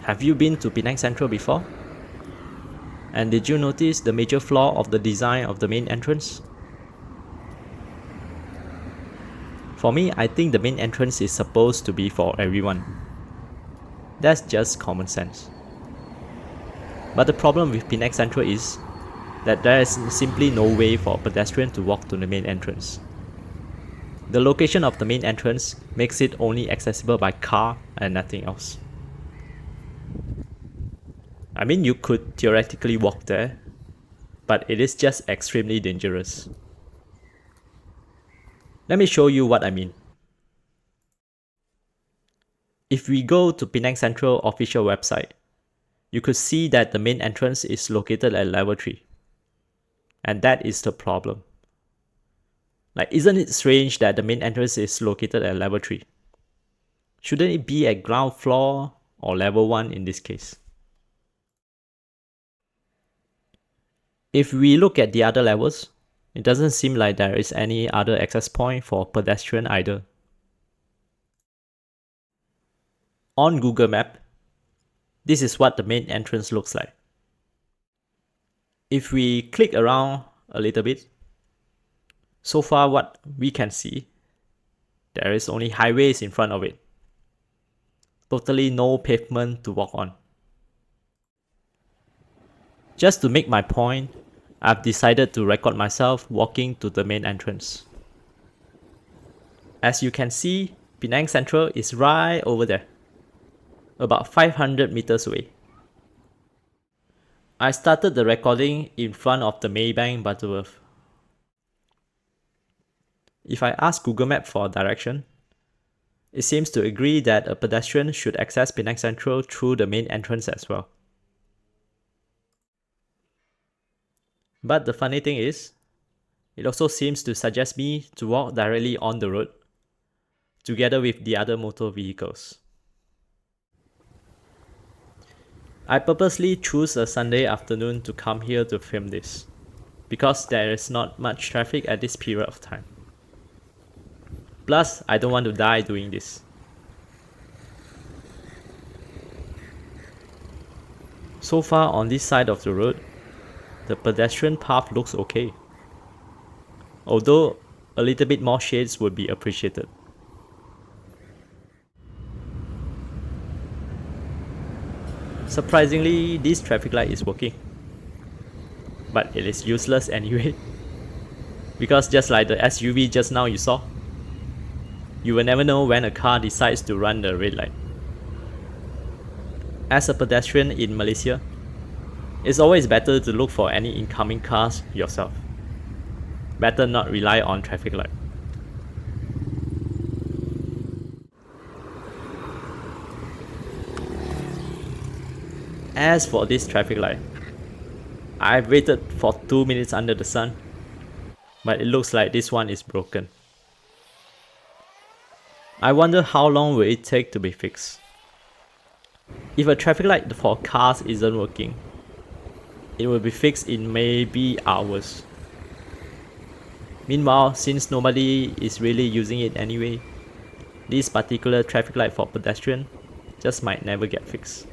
Have you been to Penang Sentral before? And did you notice the major flaw of the design of the main entrance? For me, I think the main entrance is supposed to be for everyone. That's just common sense. But the problem with Penang Sentral is that there is simply no way for a pedestrian to walk to the main entrance. The location of the main entrance makes it only accessible by car and nothing else. I mean, you could theoretically walk there, but it is just extremely dangerous. Let me show you what I mean. If we go to Penang Sentral official website, you could see that the main entrance is located at level 3. And that is the problem. Like, isn't it strange that the main entrance is located at level 3? Shouldn't it be at ground floor or level 1 in this case? If we look at the other levels, it doesn't seem like there is any other access point for pedestrian either. On Google Maps, this is what the main entrance looks like. If we click around a little bit, so far what we can see, there is only highways in front of it. Totally no pavement to walk on. Just to make my point, I've decided to record myself walking to the main entrance. As you can see, Penang Sentral is right over there, about 500 meters away. I started the recording in front of the Maybank Butterworth. If I ask Google Maps for direction, it seems to agree that a pedestrian should access Penang Sentral through the main entrance as well. But the funny thing is, it also seems to suggest me to walk directly on the road, together with the other motor vehicles. I purposely choose a Sunday afternoon to come here to film this, because there is not much traffic at this period of time. Plus, I don't want to die doing this. So far on this side of the road, the pedestrian path looks okay. Although, a little bit more shades would be appreciated. Surprisingly, this traffic light is working. But it is useless anyway. Because just like the SUV just now you saw, you will never know when a car decides to run the red light. As a pedestrian in Malaysia, it's always better to look for any incoming cars yourself. Better not rely on traffic light. As for this traffic light, I've waited for 2 minutes under the sun, but it looks like this one is broken. I wonder how long will it take to be fixed. If a traffic light for cars isn't working, it will be fixed in maybe hours. Meanwhile, since nobody is really using it anyway, this particular traffic light for pedestrian just might never get fixed.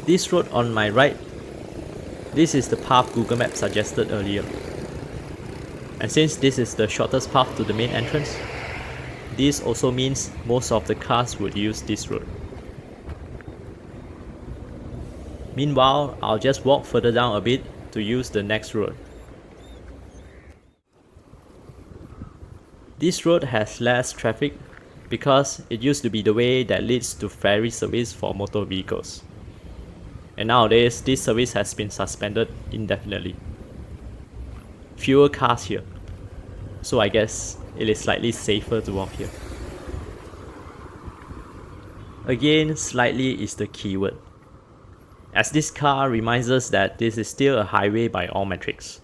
This road on my right, this is the path Google Maps suggested earlier. And since this is the shortest path to the main entrance, this also means most of the cars would use this road. Meanwhile, I'll just walk further down a bit to use the next road. This road has less traffic because it used to be the way that leads to ferry service for motor vehicles. And nowadays, this service has been suspended indefinitely. Fewer cars here, so I guess it is slightly safer to walk here. Again, slightly is the keyword, as this car reminds us that this is still a highway by all metrics.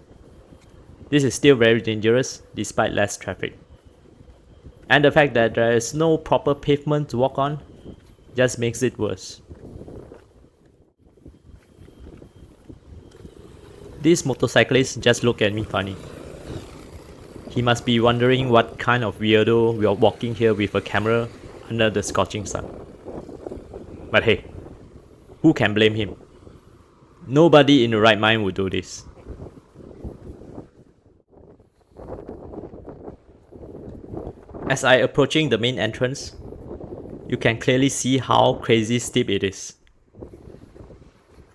This is still very dangerous despite less traffic. And the fact that there is no proper pavement to walk on just makes it worse. This motorcyclist just looked at me funny. He must be wondering what kind of weirdo we are walking here with a camera under the scorching sun. But hey, who can blame him? Nobody in the right mind would do this. As I approaching the main entrance, you can clearly see how crazy steep it is.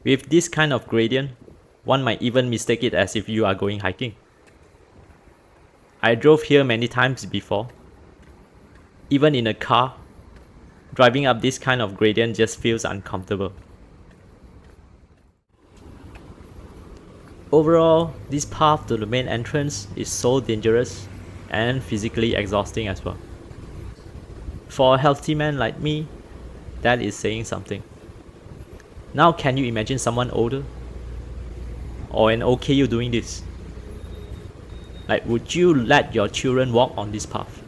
With this kind of gradient, one might even mistake it as if you are going hiking. I drove here many times before. Even in a car, driving up this kind of gradient just feels uncomfortable. Overall, this path to the main entrance is so dangerous and physically exhausting as well. For a healthy man like me, that is saying something. Now can you imagine someone older or an OKU doing this? Like, would you let your children walk on this path?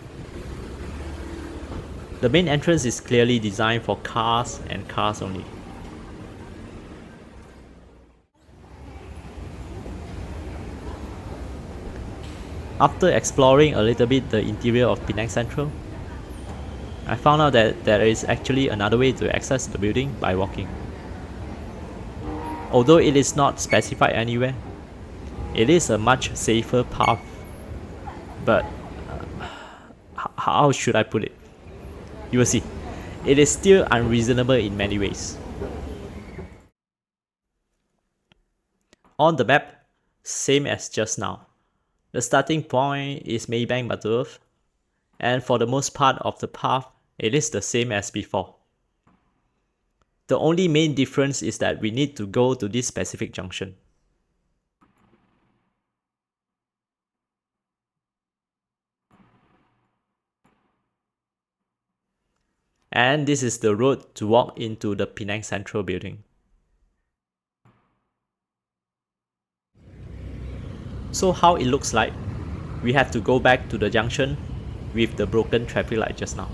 The main entrance is clearly designed for cars and cars only. After exploring a little bit the interior of Penang Sentral, I found out that there is actually another way to access the building by walking. Although it is not specified anywhere, it is a much safer path. But how should I put it? You will see, it is still unreasonable in many ways. On the map, same as just now. The starting point is Maybank Butterworth, and for the most part of the path, it is the same as before. The only main difference is that we need to go to this specific junction. And this is the road to walk into the Penang Sentral building. So how it looks like, we have to go back to the junction with the broken traffic light just now.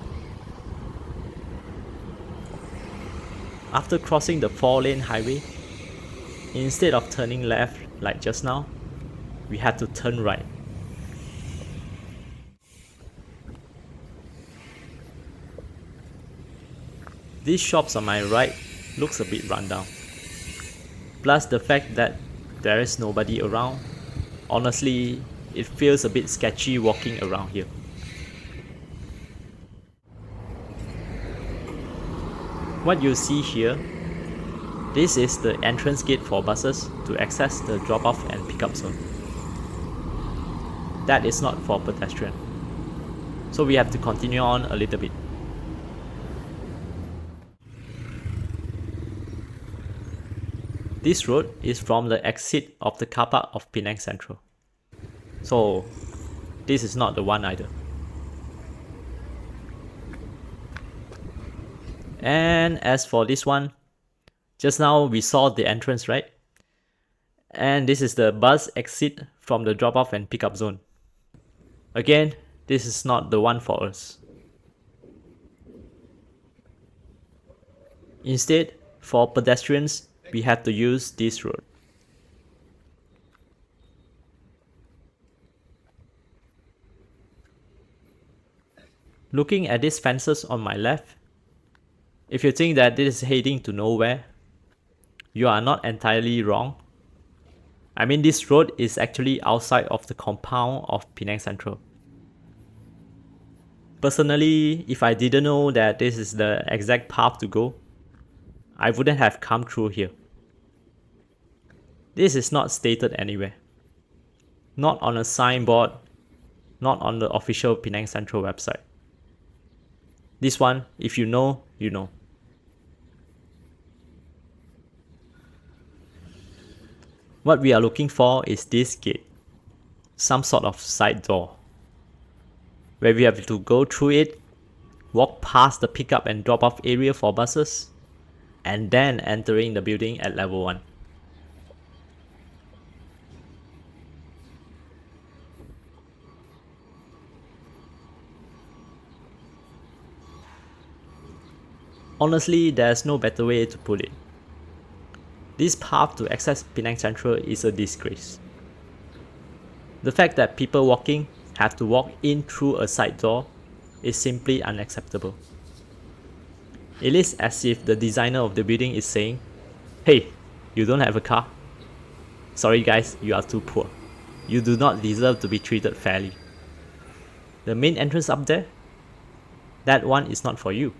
After crossing the 4-lane highway, instead of turning left like just now, we had to turn right. These shops on my right looks a bit rundown. Plus the fact that there is nobody around, honestly, it feels a bit sketchy walking around here. What you see here, this is the entrance gate for buses to access the drop-off and pickup zone. That is not for pedestrian. So we have to continue on a little bit. This road is from the exit of the car park of Penang Sentral. So this is not the one either. And as for this one, just now we saw the entrance, right? And this is the bus exit from the drop-off and pickup zone. Again, this is not the one for us. Instead, for pedestrians, we have to use this road. Looking at these fences on my left, if you think that this is heading to nowhere, you are not entirely wrong. I mean, this road is actually outside of the compound of Penang Sentral. Personally, if I didn't know that this is the exact path to go, I wouldn't have come through here. This is not stated anywhere. Not on a signboard, not on the official Penang Sentral website. This one, if you know, you know. What we are looking for is this gate, some sort of side door, where we have to go through it, walk past the pickup and drop-off area for buses, and then entering the building at level 1. Honestly, there's no better way to put it. This path to access Penang Sentral is a disgrace. The fact that people walking have to walk in through a side door is simply unacceptable. It is as if the designer of the building is saying, "Hey, you don't have a car? Sorry guys, you are too poor. You do not deserve to be treated fairly. The main entrance up there, that one is not for you.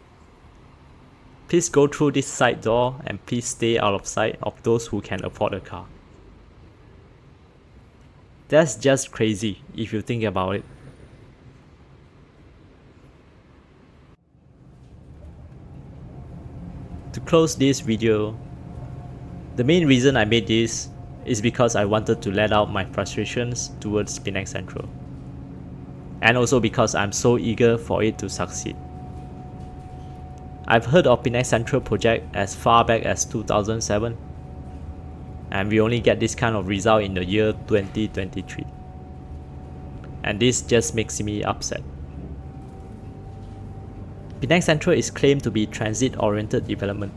Please go through this side door and please stay out of sight of those who can afford a car." That's just crazy if you think about it. To close this video, the main reason I made this is because I wanted to let out my frustrations towards Penang Central. And also because I'm so eager for it to succeed. I've heard of Penang Central project as far back as 2007, and we only get this kind of result in the year 2023. And this just makes me upset. Penang Central is claimed to be transit-oriented development.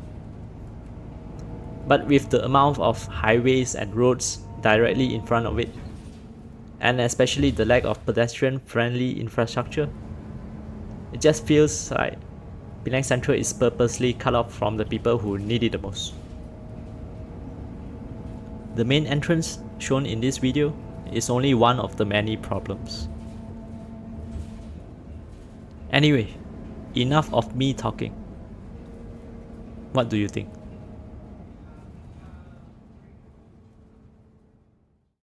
But with the amount of highways and roads directly in front of it, and especially the lack of pedestrian-friendly infrastructure, it just feels like Penang Central is purposely cut off from the people who need it the most. The main entrance shown in this video is only one of the many problems. Anyway, enough of me talking. What do you think?